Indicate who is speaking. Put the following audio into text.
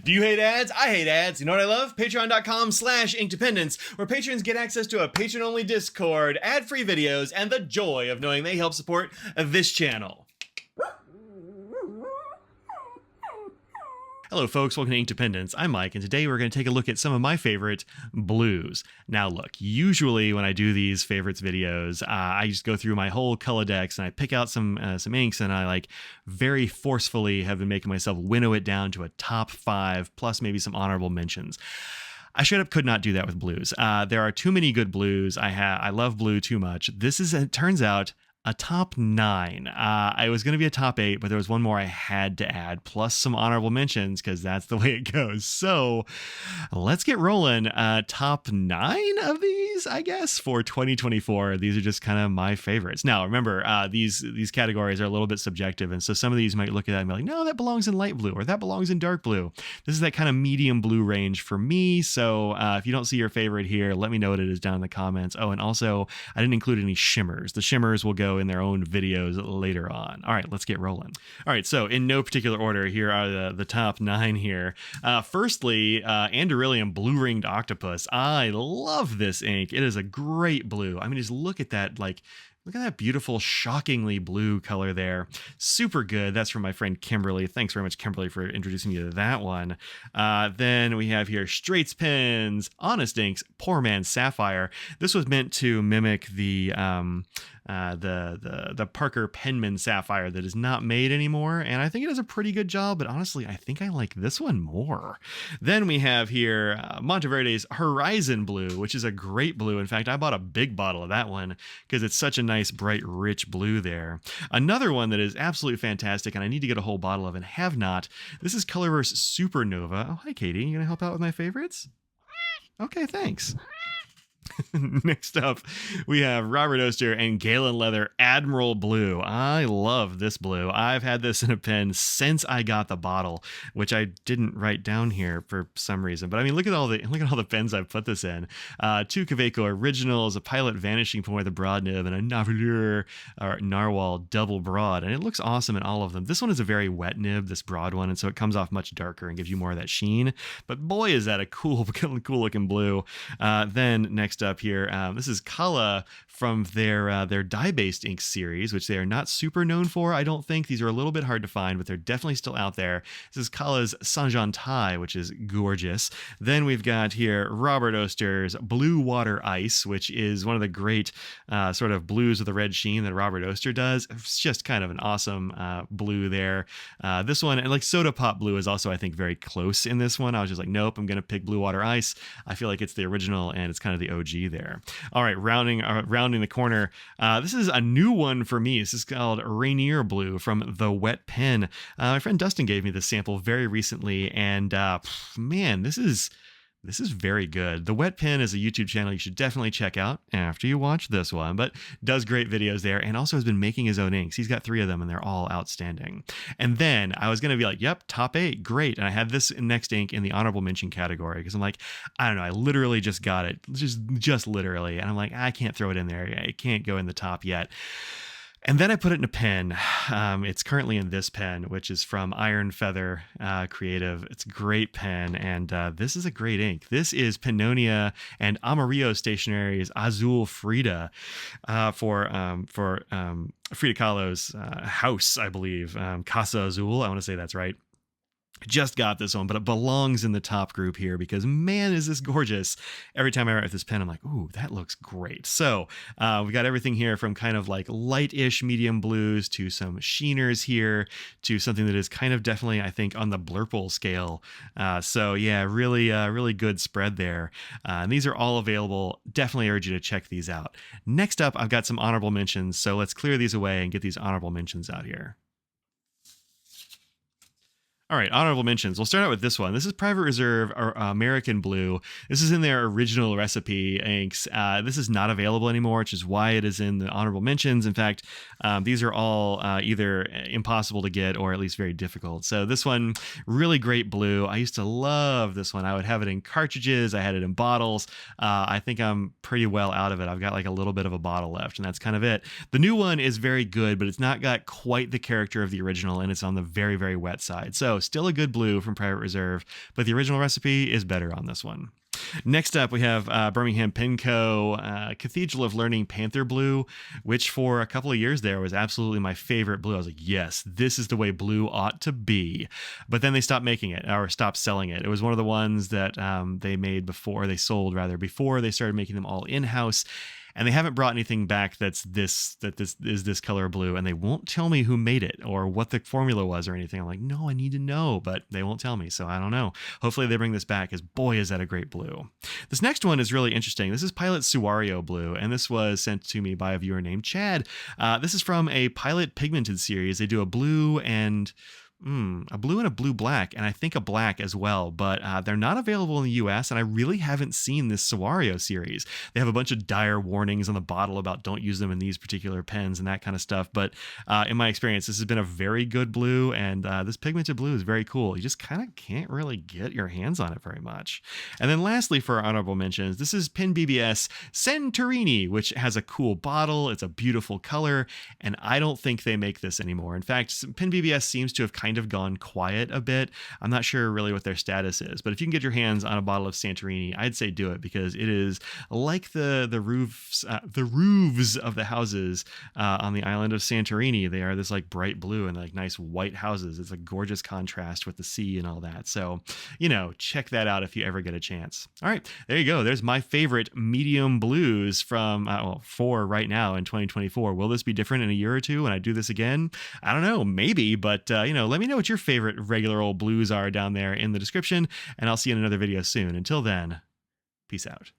Speaker 1: Do you hate ads? I hate ads. You know what I love? Patreon.com/Inkdependence, where patrons get access to a patron-only Discord, ad-free videos, and the joy of knowing they help support this channel. Hello folks, welcome to Inkdependence. I'm Mike, and today we're going to take a look at some of my favorite blues. Now look, usually when I do these favorites videos, I just go through my whole Colodex and I pick out some inks, and I very forcefully have been making myself winnow it down to a top 5, plus maybe some honorable mentions. I straight up could not do that with blues. There are too many good blues. I love blue too much. This is, it turns out, a top 9. I was going to be a top 8, but there was one more I had to add, plus some honorable mentions, because that's the way it goes. So let's get rolling. Top 9 of these, I guess, for 2024. These are just kind of my favorites. Now, remember, these categories are a little bit subjective, and so some of these might look at that and be like, no, that belongs in light blue, or that belongs in dark blue. This is that kind of medium blue range for me, so if you don't see your favorite here, let me know what it is down in the comments. Oh, and also, I didn't include any shimmers. The shimmers will go in their own videos later on. All right, let's get rolling. All right, so in no particular order, here are the top 9 here. Firstly, Andurilium Blue Ringed Octopus. I love this ink. It is a great blue. I mean, just look at that, look at that beautiful, shockingly blue color there. Super good. That's from my friend Kimberly. Thanks very much, Kimberly, for introducing me to that one. Then we have here Straits Pens, Honest Inks, Poor Man's Sapphire. This was meant to mimic the Parker Penman Sapphire that is not made anymore, and I think it does a pretty good job, but honestly, I think I like this one more. Then we have here Monteverde's Horizon Blue, which is a great blue. In fact, I bought a big bottle of that one because it's such a nice, bright, rich blue there. Another one that is absolutely fantastic, and I need to get a whole bottle of and have not. This is Colorverse Supernova. Oh, hi, Katie. You gonna help out with my favorites? Okay, thanks. Next up, we have Robert Oster and Galen Leather Admiral Blue. I love this blue. I've had this in a pen since I got the bottle, which I didn't write down here for some reason. But I mean, look at all the pens I've put this in. 2 Kaweco originals, a Pilot Vanishing Point with a broad nib, and a Narwhal or Narwhal double broad, and it looks awesome in all of them. This one is a very wet nib, this broad one, and so it comes off much darker and gives you more of that sheen. But boy, is that a cool looking blue. Then next up here, this is Kala from their dye-based ink series, which they are not super known for, I don't think. These are a little bit hard to find, but they're definitely still out there. This is Kala's Sanjan Tai, which is gorgeous. Then we've got here Robert Oster's Blue Water Ice, which is one of the great sort of blues with a red sheen that Robert Oster does. It's just kind of an awesome blue there. This one, and Soda Pop Blue is also, I think, very close in this one. I was just like, nope, I'm going to pick Blue Water Ice. I feel like it's the original, and it's kind of the OG there. All right, rounding the corner. This is a new one for me. This is called Rainier Blue from The Wet Pen. My friend Dustin gave me this sample very recently, and man, this is very good. The Wet Pen is a YouTube channel you should definitely check out after you watch this one, but does great videos there, and also has been making his own inks. He's got 3 of them, and they're all outstanding. And then I was going to be like, yep, top 8, great. And I had this next ink in the honorable mention category because I'm like, I don't know, I literally just got it. Just literally. And I'm like, I can't throw it in there. It can't go in the top yet. And then I put it in a pen. It's currently in this pen, which is from Iron Feather Creative. It's a great pen, and this is a great ink. This is Pannonia and Amarillo Stationery's Azul Frida for Frida Kahlo's house, I believe. Casa Azul, I want to say that's right. Just got this one, but it belongs in the top group here because, man, is this gorgeous. Every time I write with this pen, I'm like, ooh, that looks great. So we got everything here from kind of light-ish medium blues to some sheeners here to something that is kind of definitely, I think, on the Blurple scale. So yeah, really good spread there. And these are all available. Definitely urge you to check these out. Next up, I've got some honorable mentions. So let's clear these away and get these honorable mentions out here. All right, honorable mentions. We'll start out with this one. This is Private Reserve or American Blue. This is in their original recipe inks. This is not available anymore, which is why it is in the honorable mentions. In fact, these are all either impossible to get or at least very difficult. So this one, really great blue. I used to love this one. I would have it in cartridges. I had it in bottles. I think I'm pretty well out of it. I've got like a little bit of a bottle left, and that's kind of it. The new one is very good, but it's not got quite the character of the original, and it's on the very, very wet side. So still a good blue from Private Reserve, but the original recipe is better on this one. Next up, we have Birmingham Penco Cathedral of Learning Panther Blue, which for a couple of years there was absolutely my favorite blue. I was like, yes, this is the way blue ought to be. But then they stopped making it, or stopped selling it. It was one of the ones that they sold before they started making them all in-house. And they haven't brought anything back that is this color of blue, and they won't tell me who made it or what the formula was or anything. I'm like, no, I need to know, but they won't tell me, so I don't know. Hopefully they bring this back, as boy, is that a great blue. This next one is really interesting. This is Pilot Suario Blue, and this was sent to me by a viewer named Chad. This is from a Pilot Pigmented series. They do a blue and a blue black, and I think a black as well, but they're not available in the US, and I really haven't seen this Suario series. They have a bunch of dire warnings on the bottle about don't use them in these particular pens and that kind of stuff, but in my experience, this has been a very good blue, and this pigmented blue is very cool. You just kind of can't really get your hands on it very much. And then lastly, for our honorable mentions, this is Pen BBS Santorini, which has a cool bottle. It's a beautiful color, and I don't think they make this anymore. In fact, Pen BBS seems to have kind of gone quiet a bit. I'm not sure really what their status is, but if you can get your hands on a bottle of Santorini, I'd say do it, because it is like the roofs of the houses on the island of Santorini. They are this like bright blue and like nice white houses. It's a gorgeous contrast with the sea and all that. So, check that out if you ever get a chance. All right, there you go. There's my favorite medium blues from for right now in 2024. Will this be different in a year or two when I do this again? I don't know, maybe, but let me know what your favorite regular old blues are down there in the description, and I'll see you in another video soon. Until then, peace out.